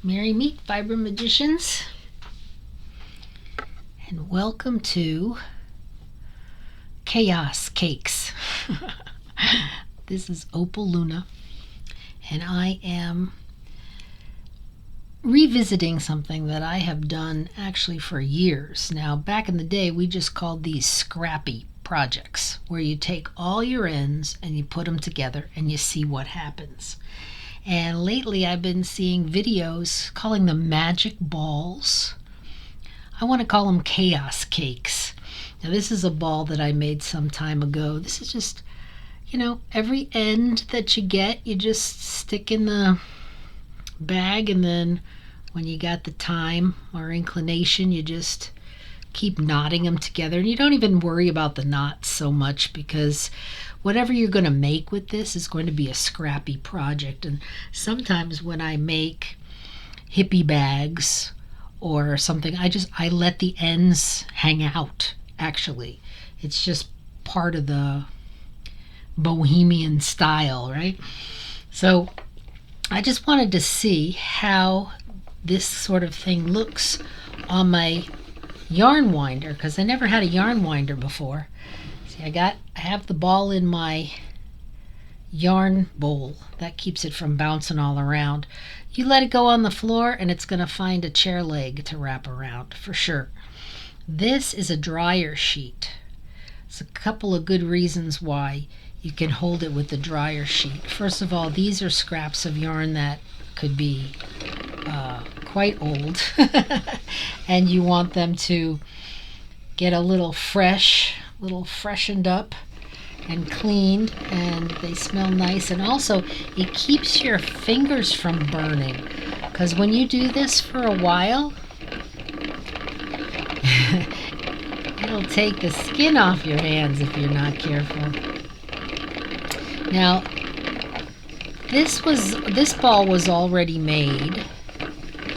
Merry meet Fiber Magicians, and welcome to Chaos Cakes. This is Opal Luna, and I am revisiting something that I have done actually for years. Now, back in the day, we just called these scrappy projects, where you take all your ends and you put them together and you see what happens. And lately I've been seeing videos calling them magic balls. I want to call them chaos cakes. Now, this is a ball that I made some time ago. This is just, every end that you get, you just stick in the bag, and then when you got the time or inclination, you just keep knotting them together. And you don't even worry about the knots so much, because whatever you're going to make with this is going to be a scrappy project. And sometimes when I make hippie bags or something, I let the ends hang out. Actually, it's just part of the bohemian style, right? So I just wanted to see how this sort of thing looks on my yarn winder, because I never had a yarn winder before. See, I have the ball in my yarn bowl. That keeps it from bouncing all around. You let it go on the floor and it's going to find a chair leg to wrap around for sure. This is a dryer sheet. There's a couple of good reasons why you can hold it with the dryer sheet. First of all, these are scraps of yarn that could be quite old, and you want them to get a little freshened up and cleaned, and they smell nice. And also, it keeps your fingers from burning, because when you do this for a while, it'll take the skin off your hands if you're not careful. Now, this ball was already made,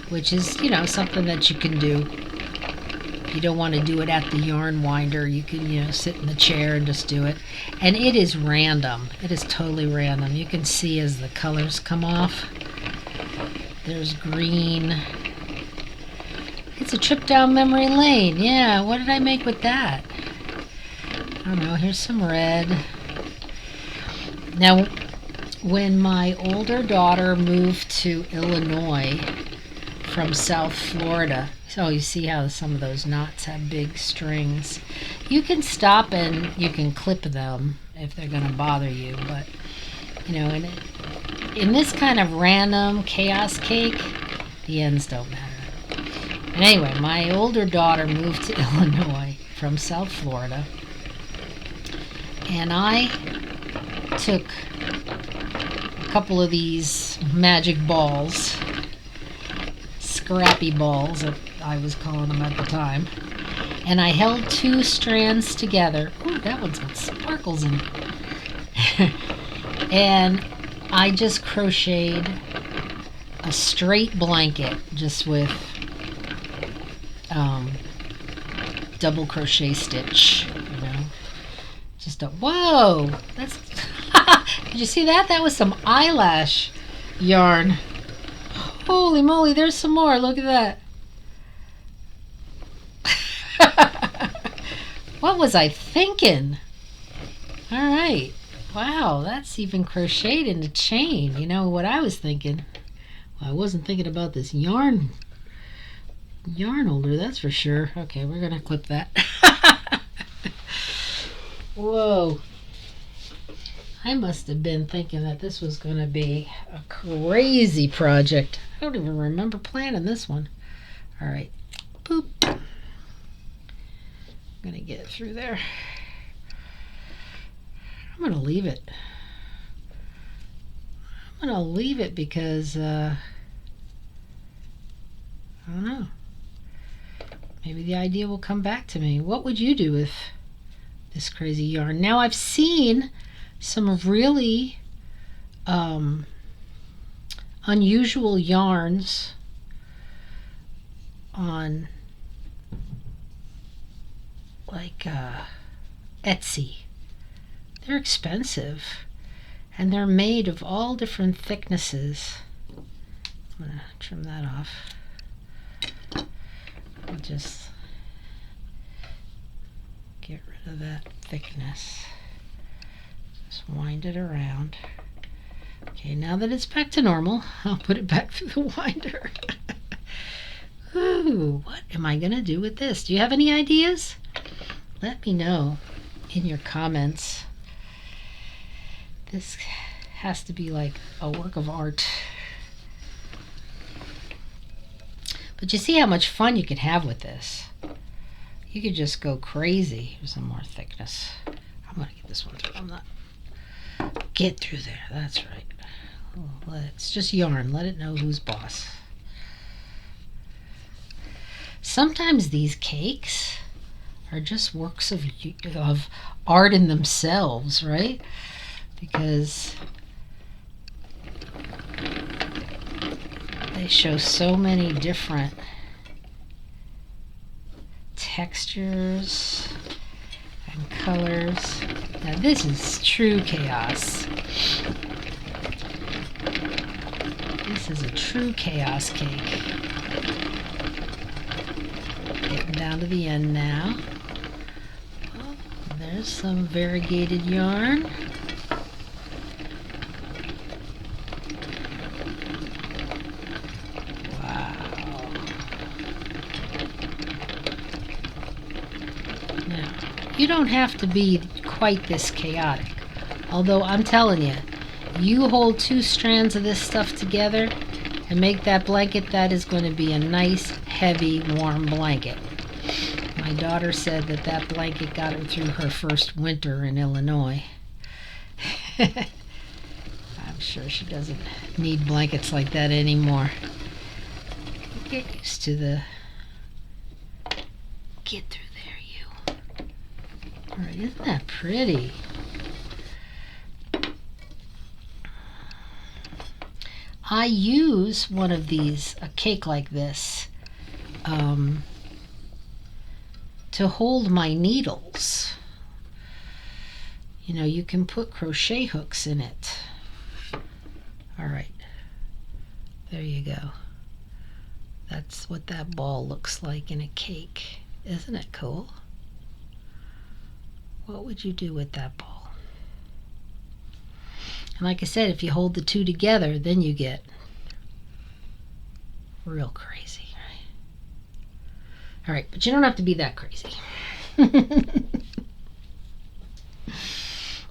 which is, something that you can do. If you don't want to do it at the yarn winder, you can, sit in the chair and just do it. And it is random. It is totally random. You can see as the colors come off. There's green. It's a trip down memory lane. Yeah, what did I make with that? I don't know. Here's some red. Now, when my older daughter moved to Illinois from South Florida, so you see how some of those knots have big strings. You can stop and you can clip them if they're going to bother you, but in this kind of random chaos cake, the ends don't matter. And anyway, my older daughter moved to Illinois from South Florida, and I took a couple of these magic balls, scrappy balls I was calling them at the time, and I held two strands together. Ooh, that one's got sparkles in it. And I just crocheted a straight blanket, just with double crochet stitch, just whoa, that's did you see that? That was some eyelash yarn. Holy moly, there's some more. Look at that. What was I thinking? All right. Wow, that's even crocheted in a chain. You know what I was thinking? Well, I wasn't thinking about this yarn holder, that's for sure. Okay, we're going to clip that. Whoa. I must have been thinking that this was going to be a crazy project. I don't even remember planning this one. All right. Boop. I'm going to get it through there. I'm going to leave it. Because, I don't know. Maybe the idea will come back to me. What would you do with this crazy yarn? Now, I've seen some really unusual yarns on Etsy. They're expensive, and they're made of all different thicknesses. I'm gonna trim that off. I'll just get rid of that thickness. Just wind it around. Okay, now that it's back to normal, I'll put it back through the winder. Ooh, what am I gonna do with this? Do you have any ideas? Let me know in your comments. This has to be like a work of art. But you see how much fun you can have with this. You could just go crazy. Here's some more thickness. I'm gonna get this one through. I'm not. Get through there. That's right. Oh, it's just yarn. Let it know who's boss. Sometimes these cakes are just works of art in themselves, right? Because they show so many different textures and colors. Now this is true chaos. This is a true chaos cake. Getting down to the end now. Oh, there's some variegated yarn. Wow. Now, you don't have to be quite this chaotic. Although I'm telling you, you hold 2 strands of this stuff together and make that blanket, that is going to be a nice, heavy, warm blanket. My daughter said that that blanket got her through her first winter in Illinois. I'm sure she doesn't need blankets like that anymore. Get used to the... Get through there, you. All right, isn't that pretty? I use one of these, a cake like this, to hold my needles. You know, you can put crochet hooks in it. All right, there you go. That's what that ball looks like in a cake. Isn't it cool? What would you do with that ball? And like I said, if you hold the 2 together, then you get real crazy, right? All right, but you don't have to be that crazy.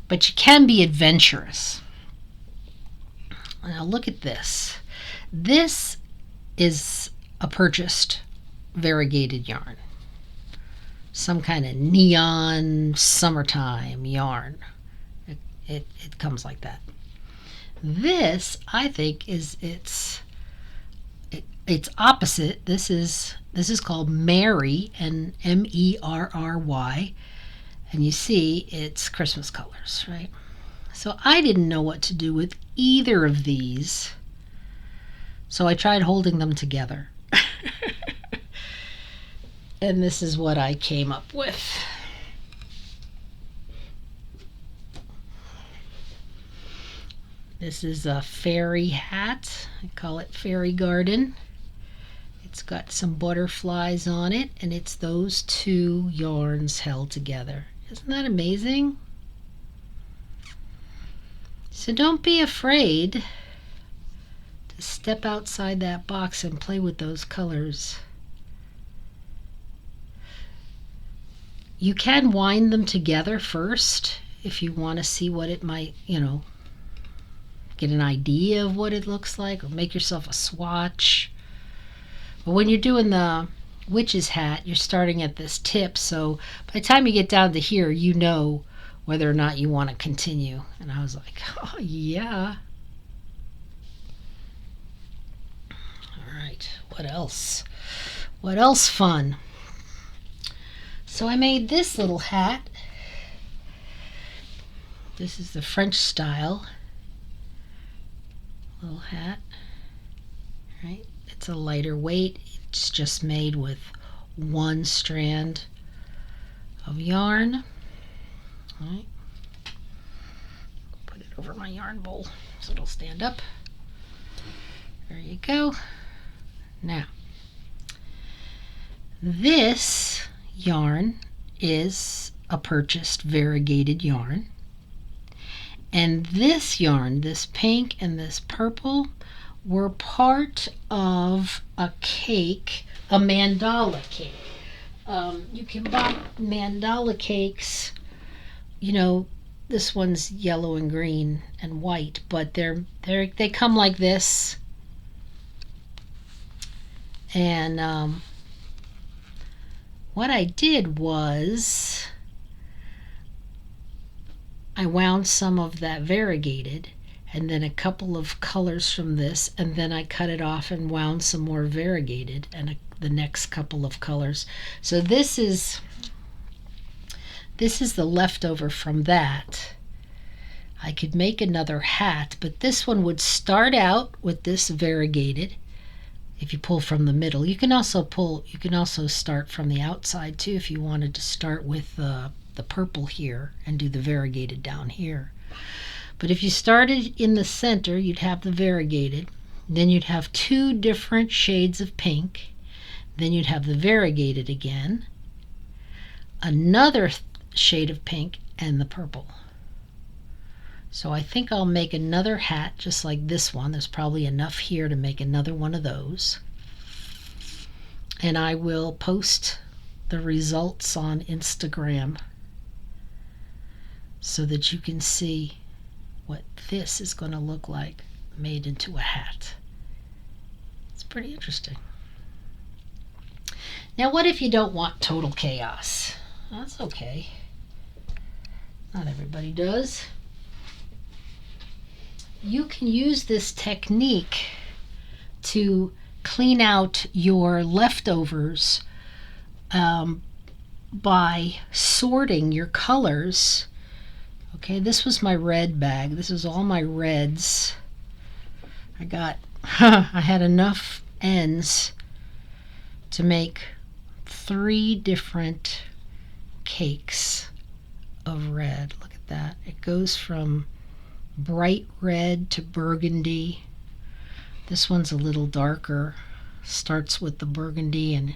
But you can be adventurous. Now look at this. This is a purchased variegated yarn. Some kind of neon summertime yarn. It comes like that. This, I think, is its opposite. This is called Merry, and Merry, and you see it's Christmas colors, right? So I didn't know what to do with either of these, so I tried holding them together. And this is what I came up with. This is a fairy hat. I call it Fairy Garden. It's got some butterflies on it, and it's those 2 yarns held together. Isn't that amazing? So don't be afraid to step outside that box and play with those colors. You can wind them together first if you want to see what it might, get an idea of what it looks like, or make yourself a swatch. But when you're doing the witch's hat, you're starting at this tip, so by the time you get down to here, you know whether or not you want to continue. And I was like, oh yeah. All right, what else? What else fun? So I made this little hat. This is the French style little hat, right? It's a lighter weight. It's just made with 1 strand of yarn. All right. Put it over my yarn bowl so it'll stand up. There you go. Now, this yarn is a purchased variegated yarn. And this yarn, this pink and this purple, were part of a cake, a mandala cake. You can buy mandala cakes, you know, this one's yellow and green and white, but they come like this. And what I did was I wound some of that variegated and then a couple of colors from this, and then I cut it off and wound some more variegated and the next couple of colors. So this is the leftover from that. I could make another hat, but this one would start out with this variegated. If you pull from the middle, you can also start from the outside too if you wanted to start with the purple here and do the variegated down here. But if you started in the center, you'd have the variegated, then you'd have two different shades of pink, then you'd have the variegated again, another shade of pink, and the purple. So I think I'll make another hat just like this one. There's probably enough here to make another one of those. And I will post the results on Instagram so that you can see what this is going to look like made into a hat. It's pretty interesting. Now, what if you don't want total chaos? That's okay. Not everybody does. You can use this technique to clean out your leftovers by sorting your colors. Okay, this was my red bag. This is all my reds. I had enough ends to make 3 different cakes of red. Look at that. It goes from bright red to burgundy. This one's a little darker. Starts with the burgundy and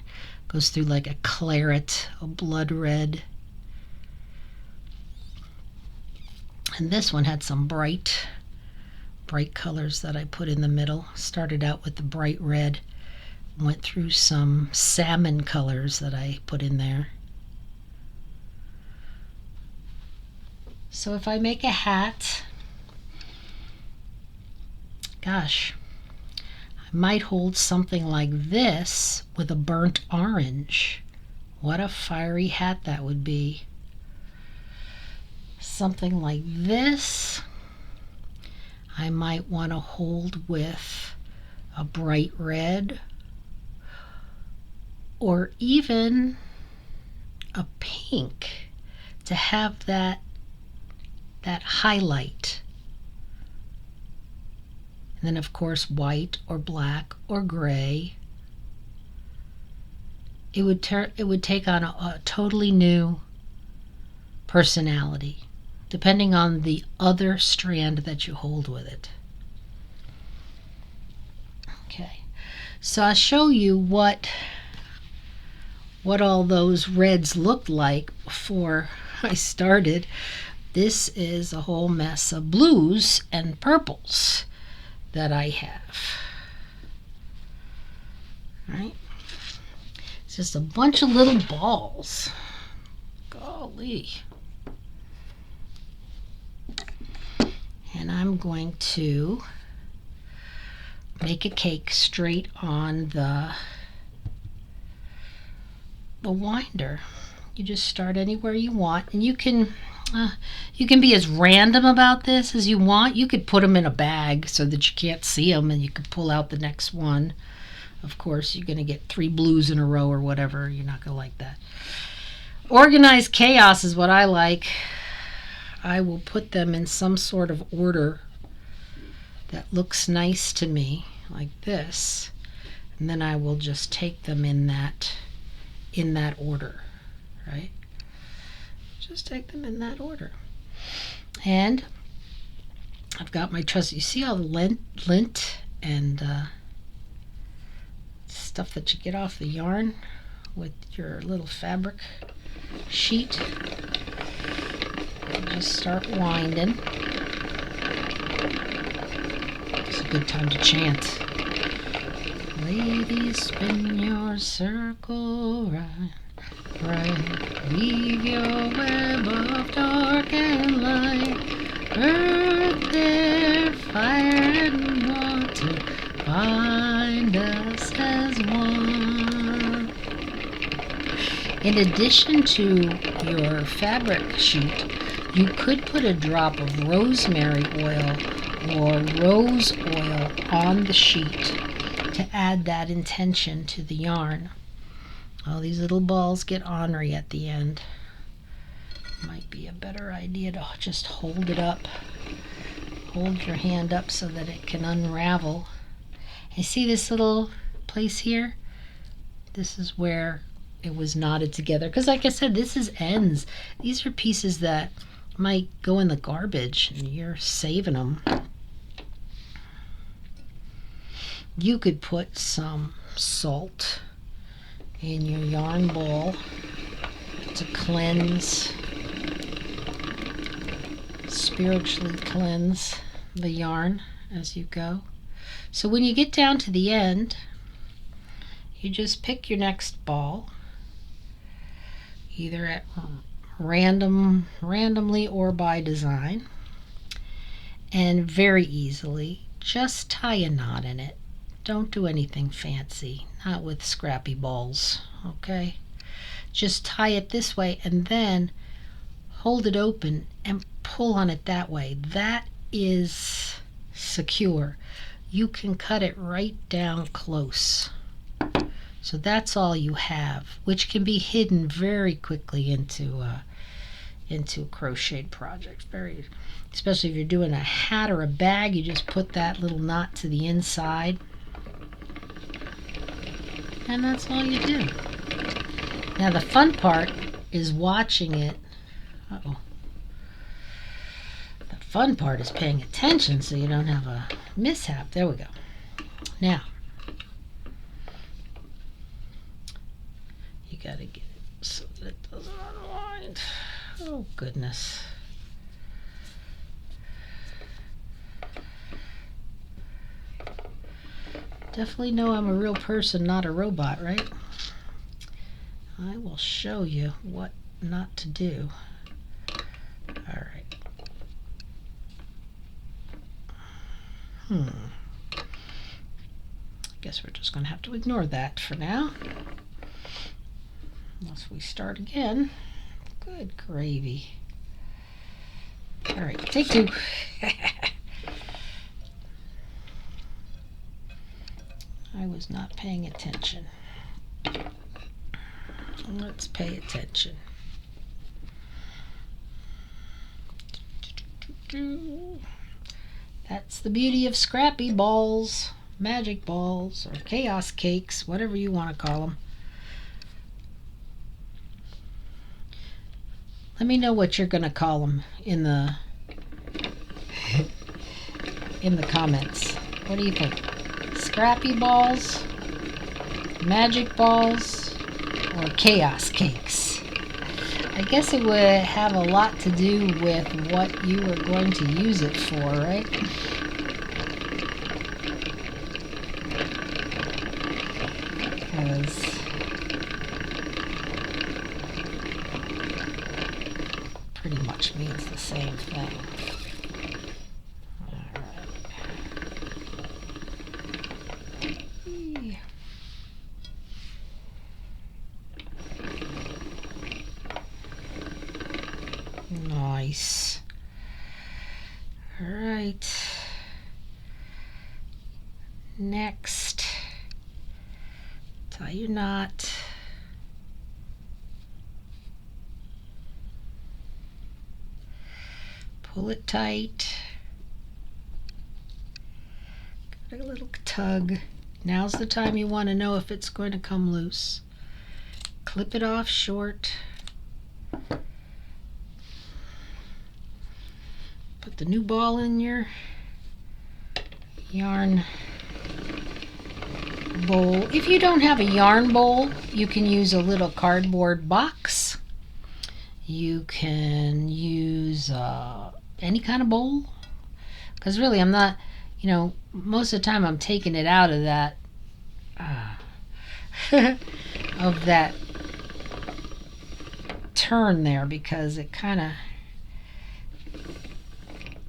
goes through like a claret, a blood red. And this one had some bright colors that I put in the middle. Started out with the bright red, went through some salmon colors that I put in there. So if I make a hat, gosh, I might hold something like this with a burnt orange. What a fiery hat that would be. Something like this, I might want to hold with a bright red or even a pink to have that highlight. And then of course white or black or gray. It would take on a totally new personality depending on the other strand that you hold with it. Okay, so I'll show you what all those reds looked like before I started. This is a whole mess of blues and purples that I have. All right, it's just a bunch of little balls. Golly. And I'm going to make a cake straight on the winder. You just start anywhere you want, and you can be as random about this as you want. You could put them in a bag so that you can't see them, and you could pull out the next one. Of course, you're going to get 3 blues in a row or whatever. You're not going to like that. Organized chaos is what I like. I will put them in some sort of order that looks nice to me, like this, and then I will just take them in that order, right? Just take them in that order. And I've got my trusty, you see all the lint and stuff that you get off the yarn with your little fabric sheet. Just start winding. It's a good time to chant. Ladies, spin your circle right, right. Weave your web of dark and light. Earth, air, fire, and water, bind us as one. In addition to your fabric sheet, you could put a drop of rosemary oil or rose oil on the sheet to add that intention to the yarn. All these little balls get ornery at the end. Might be a better idea to just hold it up. Hold your hand up so that it can unravel. You see this little place here? This is where it was knotted together. Because like I said, this is ends. These are pieces that might go in the garbage and you're saving them. You could put some salt in your yarn ball to cleanse, spiritually cleanse the yarn as you go. So when you get down to the end, you just pick your next ball, either at randomly or by design, and very easily just tie a knot in it. Don't do anything fancy, not with scrappy balls, okay? Just tie it this way and then hold it open and pull on it that way. That is secure. You can cut it right down close. So that's all you have, which can be hidden very quickly into a crocheted project. Especially if you're doing a hat or a bag, you just put that little knot to the inside. And that's all you do. Now the fun part is watching it. Uh-oh. The fun part is paying attention so you don't have a mishap. There we go. Now, you gotta get it so that it doesn't unwind. Oh goodness. Definitely know I'm a real person, not a robot, right? I will show you what not to do. All right. Guess we're just going to have to ignore that for now. Unless we start again. Good gravy. All right, take two. I was not paying attention. Let's pay attention. That's the beauty of scrappy balls, magic balls, or chaos cakes, whatever you want to call them. Let me know what you're going to call them in the comments. What do you think? Scrappy balls, magic balls, or chaos cakes? I guess it would have a lot to do with what you are going to use it for, right? Because pretty much means the same thing. Nice. All right. Next, tie your knot. Pull it tight. Give it a little tug. Now's the time you want to know if it's going to come loose. Clip it off short. Put the new ball in your yarn bowl. If you don't have a yarn bowl, you can use a little cardboard box. You can use any kind of bowl. Because really, I'm not, most of the time I'm taking it out of that, of that turn there, because it kind of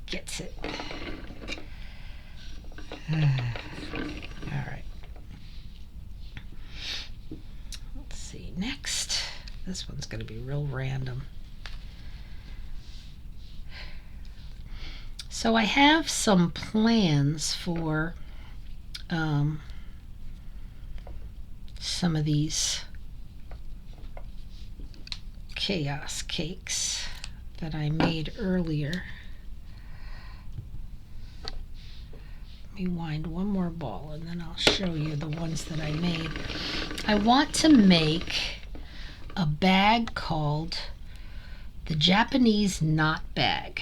gets it. All right. Let's see. Next. This one's going to be real random. So I have some plans for some of these chaos cakes that I made earlier. Let me wind one more ball and then I'll show you the ones that I made. I want to make a bag called the Japanese knot bag.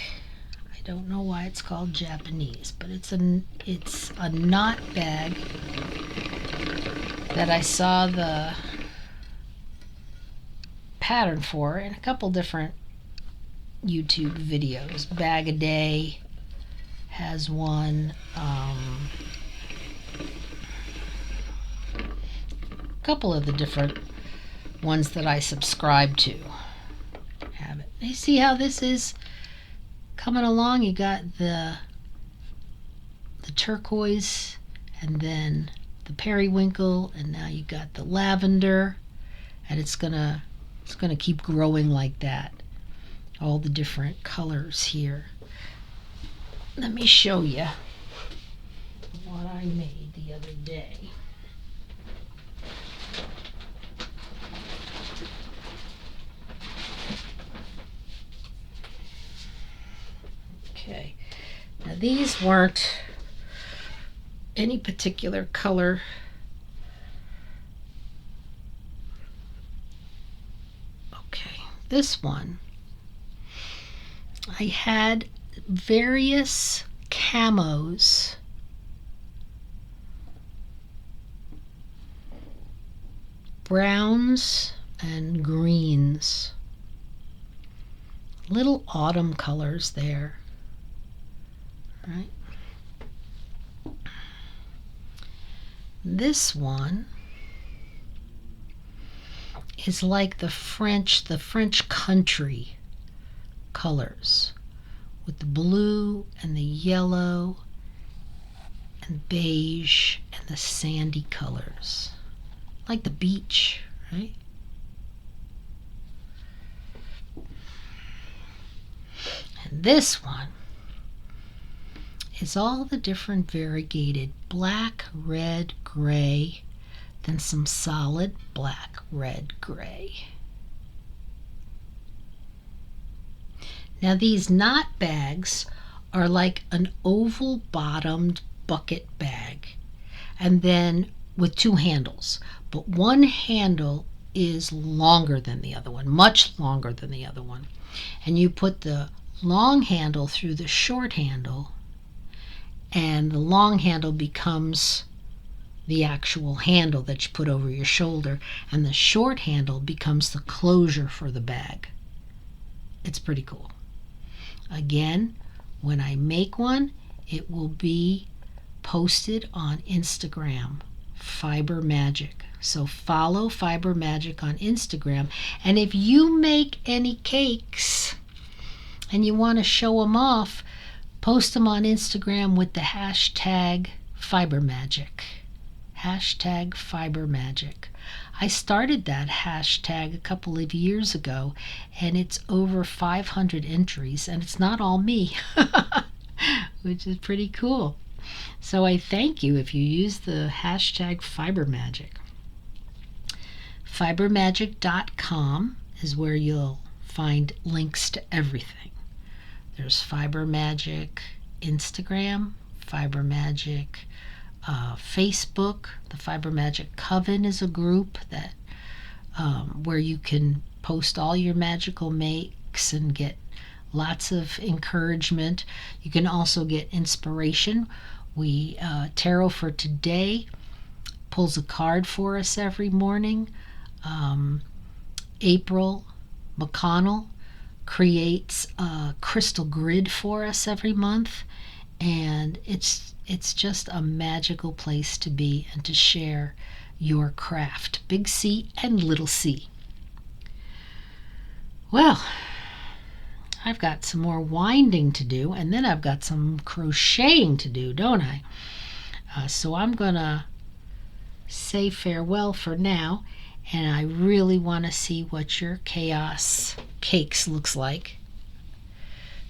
I don't know why it's called Japanese, but it's a knot bag that I saw the pattern for in a couple different YouTube videos. Bag a Day has one. A couple of the different ones that I subscribe to have it. You see how this is coming along? You got the turquoise, and then the periwinkle, and now you got the lavender, and it's gonna keep growing like that. All the different colors here. Let me show you what I made the other day. Okay, now these weren't any particular color. Okay, this one, I had various camos, browns and greens, little autumn colors there, right? This one is like the French country colors, with the blue and the yellow and beige and the sandy colors, like the beach, right? And this one is all the different variegated black, red, gray, then some solid black, red, gray. Now these knot bags are like an oval bottomed bucket bag, and then with two handles, but one handle is longer than the other one, much longer than the other one, and you put the long handle through the short handle, and the long handle becomes the actual handle that you put over your shoulder, and the short handle becomes the closure for the bag. It's pretty cool. Again, when I make one, it will be posted on Instagram, Fiber Magic. So follow Fiber Magic on Instagram, and if you make any cakes and you want to show them off, post them on Instagram with the hashtag Fiber Magic. Hashtag Fiber Magic. I started that hashtag a couple of years ago, and it's over 500 entries, and it's not all me, which is pretty cool. So I thank you if you use the hashtag Fiber Magic. Fibermagic.com is where you'll find links to everything. There's Fiber Magic Instagram, Fiber Magic Facebook. The Fiber Magic Coven is a group that where you can post all your magical makes and get lots of encouragement. You can also get inspiration. We Tarot for Today pulls a card for us every morning. April McConnell creates a crystal grid for us every month, and it's just a magical place to be and to share your craft, big C and little c. Well, I've got some more winding to do, and then I've got some crocheting to do, don't I? So I'm gonna say farewell for now, and I really want to see what your chaos cakes looks like.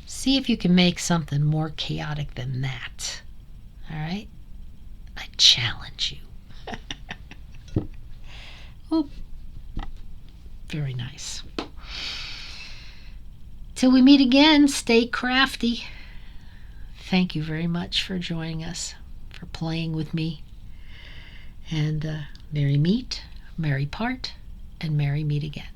See if you can make something more chaotic than that. All right? I challenge you. Oh, very nice. Till we meet again, stay crafty. Thank you very much for joining us, for playing with me. And merry meet, merry part, and merry meet again.